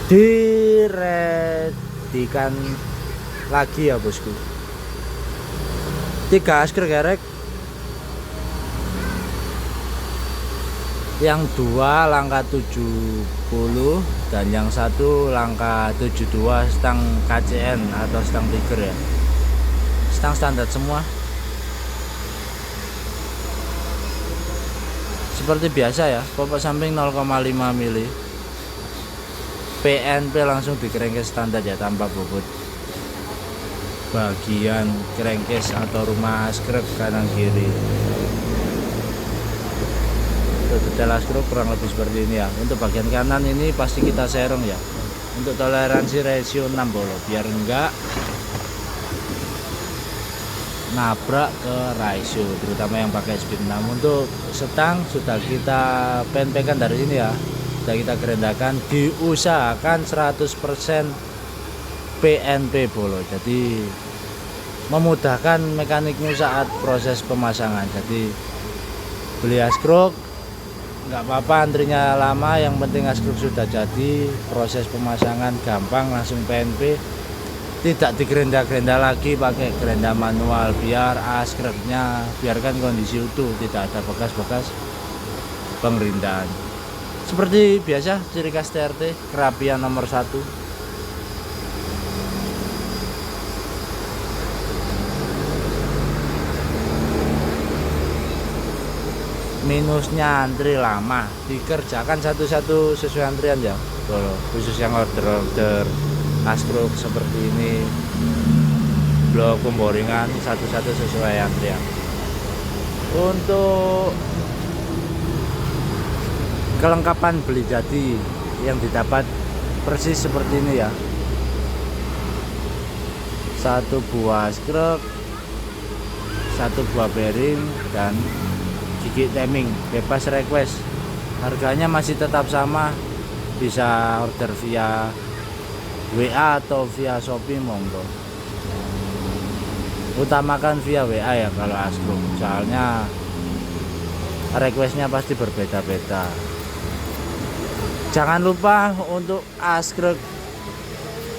diredikan lagi ya bosku. 3 asker gerek, yang 2 langkah 70 dan yang 1 langkah 72 stang KCN atau stang tiger ya, stang standar semua seperti biasa ya. Popok samping 0,5 mili, PNP langsung di crankcase standar ya, tanpa bobot bagian crankcase atau rumah skrep kanan kiri. Untuk detail skrep kurang lebih seperti ini ya. Untuk bagian kanan ini pasti kita serong ya, untuk toleransi ratio 60 biar enggak nabrak ke ratio, terutama yang pakai speed 6. Untuk setang sudah kita penpekan dari sini ya, sudah kita gerendakan, diusahakan 100% PNP bolo, jadi memudahkan mekaniknya saat proses pemasangan. Jadi beli askruk nggak apa-apa antrinya lama, yang penting askruk sudah jadi, proses pemasangan gampang, langsung PNP, tidak digerenda-gerenda lagi pakai gerenda manual, biar askruknya biarkan kondisi utuh, tidak ada bekas-bekas pengerindaan. Seperti biasa ciri khas TRT, kerapian nomor 1. Minusnya antri lama, dikerjakan satu-satu sesuai antrian ya, khusus yang order askruk seperti ini, blok pemboringan satu-satu sesuai antrian. Untuk kelengkapan beli jadi yang didapat persis seperti ini ya, 1 buah askruk, 1 buah bearing, dan gigi timing, bebas request. Harganya masih tetap sama, bisa order via WA atau via Shopee, monggo. Utamakan via WA ya kalau askruk, soalnya requestnya pasti berbeda-beda. Jangan lupa untuk askruk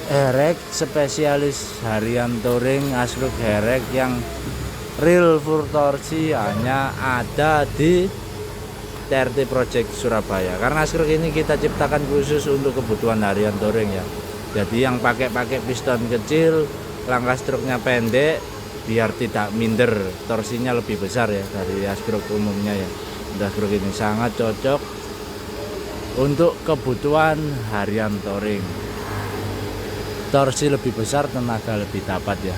herek spesialis harian touring, askruk herek yang real full torsi hanya ada di TRT Project Surabaya, karena askruk ini kita ciptakan khusus untuk kebutuhan harian touring ya. Jadi yang pakai piston kecil, langkah struknya pendek, biar tidak minder, torsinya lebih besar ya dari askruk umumnya ya. Askruk ini sangat cocok untuk kebutuhan harian touring, torsi lebih besar, tenaga lebih dapat ya.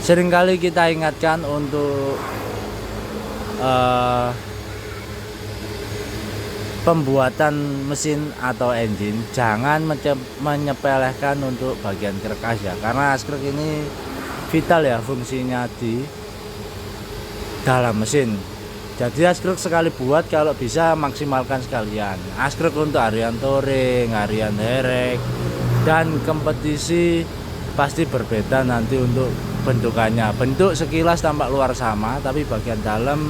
Seringkali kita ingatkan untuk pembuatan mesin atau engine, jangan menyepelekan untuk bagian kerkas ya, karena askruk ini vital ya fungsinya di dalam mesin. Jadi askruk sekali buat kalau bisa maksimalkan sekalian. Askruk untuk harian touring, harian herek, dan kompetisi pasti berbeda nanti untuk bentukannya. Bentuk sekilas tampak luar sama, tapi bagian dalam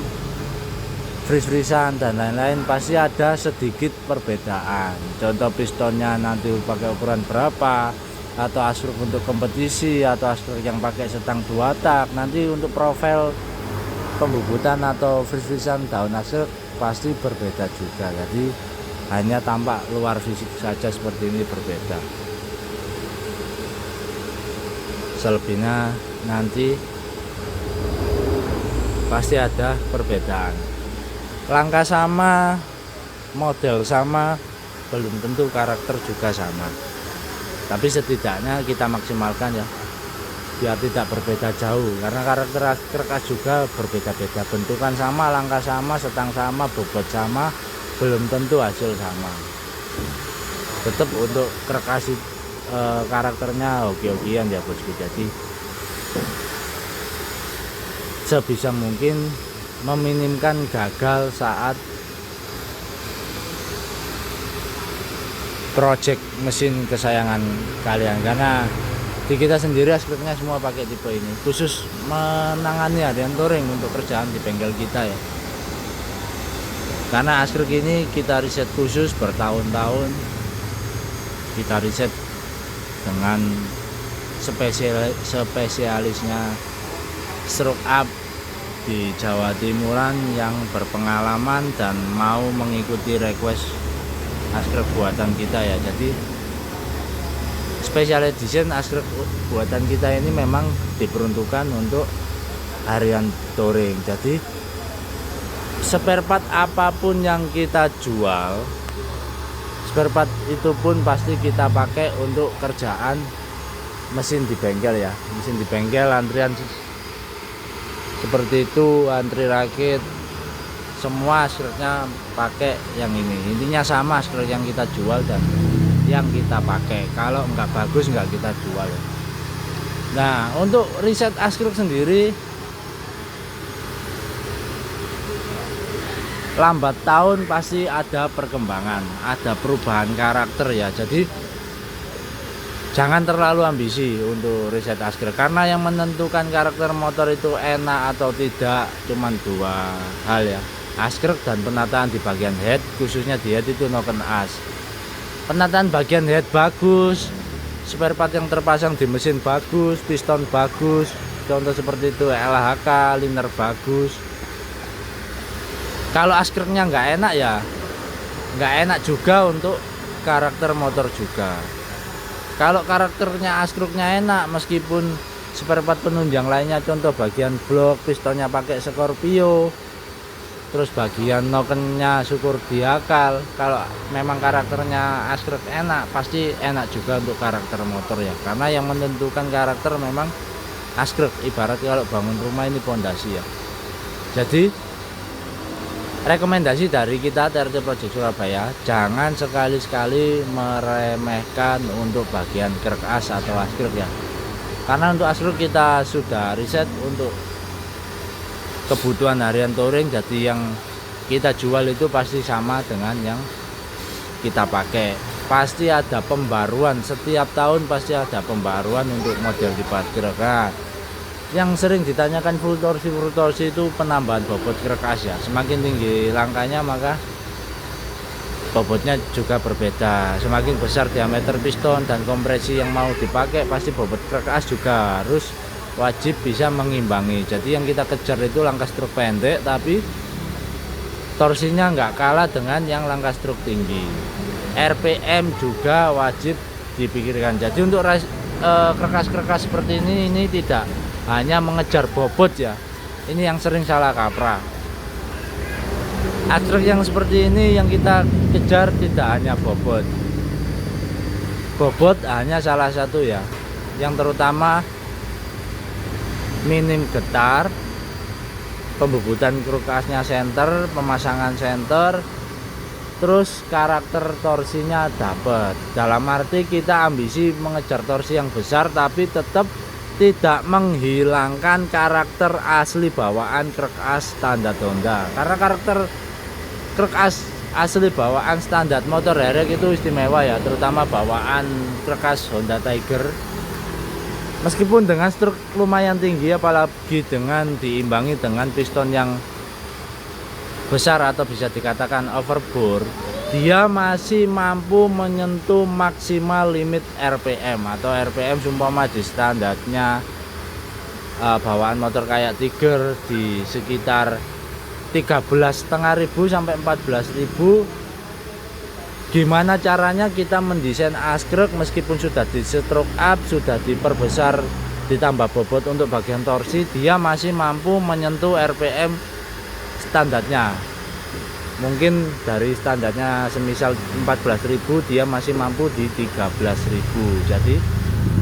fris-frisan dan lain-lain pasti ada sedikit perbedaan. Contoh pistonnya nanti pakai ukuran berapa, atau askruk untuk kompetisi, atau askruk yang pakai setang 2 tak. Nanti untuk profil pembubutan atau fris-frisan daun askruk pasti berbeda juga. Jadi hanya tampak luar fisik saja seperti ini berbeda. Selebihnya nanti pasti ada perbedaan. Langkah sama, model sama, belum tentu karakter juga sama. Tapi setidaknya kita maksimalkan ya, biar tidak berbeda jauh, karena karakter kerkas juga berbeda-beda. Bentukan sama, langkah sama, setang sama, bobot sama, belum tentu hasil sama. Tetap untuk kerkas karakternya hoki-hokian ya bosku. Jadi sebisa mungkin meminimkan gagal saat project mesin kesayangan kalian, karena di kita sendiri askruknya semua pakai tipe ini, khusus menangani harian touring untuk kerjaan di bengkel kita ya. Karena askrek ini kita riset khusus bertahun-tahun, kita riset dengan spesialisnya stroke up di Jawa Timuran yang berpengalaman dan mau mengikuti request askrek buatan kita ya. Jadi special edition askrek buatan kita ini memang diperuntukkan untuk harian touring. Jadi spare part apapun yang kita jual, spare part itu pun pasti kita pakai untuk kerjaan mesin di bengkel ya. Mesin di bengkel antrian seperti itu, antri rakit, semua skreknya pakai yang ini. Intinya sama skrek yang kita jual dan yang kita pakai. Kalau nggak bagus nggak kita jual. Nah, untuk riset askrek sendiri lambat tahun pasti ada perkembangan, ada perubahan karakter ya. Jadi jangan terlalu ambisi untuk riset askrek, karena yang menentukan karakter motor itu enak atau tidak cuman dua hal ya, askrek dan penataan di bagian head, khususnya di head itu noken as. Penataan bagian head bagus, spare part yang terpasang di mesin bagus, piston bagus, contoh seperti itu, LHK, liner bagus. Kalau askreknya nggak enak ya nggak enak juga untuk karakter motor juga. Kalau karakternya askreknya enak, meskipun spare part penunjang lainnya, contoh bagian blok pistonnya pakai Scorpio, terus bagian nokennya syukur diakal, kalau memang karakternya askrek enak, pasti enak juga untuk karakter motor ya. Karena yang menentukan karakter memang askrek, ibarat kalau bangun rumah ini pondasi ya. Jadi rekomendasi dari kita TRT Project Surabaya, jangan sekali-sekali meremehkan untuk bagian krek as atau askrek ya. Karena untuk askrek kita sudah riset untuk kebutuhan harian touring, jadi yang kita jual itu pasti sama dengan yang kita pakai. Pasti ada pembaruan, setiap tahun pasti ada pembaruan untuk model di askrek. Nah, yang sering ditanyakan full torsi itu penambahan bobot krek as ya. Semakin tinggi langkahnya maka bobotnya juga berbeda. Semakin besar diameter piston dan kompresi yang mau dipakai, pasti bobot krek as juga harus wajib bisa mengimbangi. Jadi yang kita kejar itu langkah struk pendek tapi torsinya nggak kalah dengan yang langkah struk tinggi. RPM juga wajib dipikirkan. Jadi untuk krek as seperti ini tidak hanya mengejar bobot ya, ini yang sering salah kaprah. Askrek yang seperti ini yang kita kejar tidak hanya bobot hanya salah satu ya, yang terutama minim getar, pembebutan kruk asnya senter, pemasangan senter, terus karakter torsinya dapat. Dalam arti kita ambisi mengejar torsi yang besar tapi tetap tidak menghilangkan karakter asli bawaan krek as standar Honda. Karena karakter krek as asli bawaan standar motor derek itu istimewa ya, terutama bawaan krek as Honda Tiger. Meskipun dengan struk lumayan tinggi, apalagi dengan diimbangi dengan piston yang besar atau bisa dikatakan overbore, dia masih mampu menyentuh maksimal limit RPM atau RPM sumpama di standarnya bawaan motor kayak Tiger di sekitar 13.500 sampai 14.000. Gimana caranya kita mendesain askrek meskipun sudah di stroke up, sudah diperbesar, ditambah bobot untuk bagian torsi, dia masih mampu menyentuh RPM standarnya. Mungkin dari standarnya semisal 14.000, dia masih mampu di 13.000. Jadi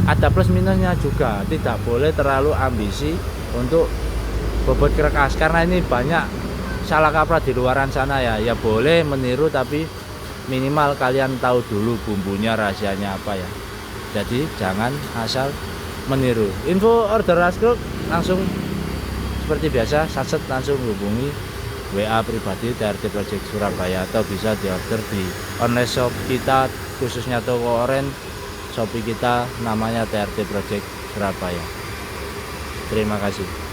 ada plus minusnya juga, tidak boleh terlalu ambisi untuk bobot krek as, karena ini banyak salah kaprah di luaran sana ya. Ya boleh meniru tapi minimal kalian tahu dulu bumbunya, rahasianya apa ya. Jadi jangan asal meniru. Info order askrek langsung seperti biasa, satset langsung hubungi WA pribadi TRT Project Surabaya, atau bisa diorder di online shop kita, khususnya toko oren Shopee kita namanya TRT Project Surabaya. Terima kasih.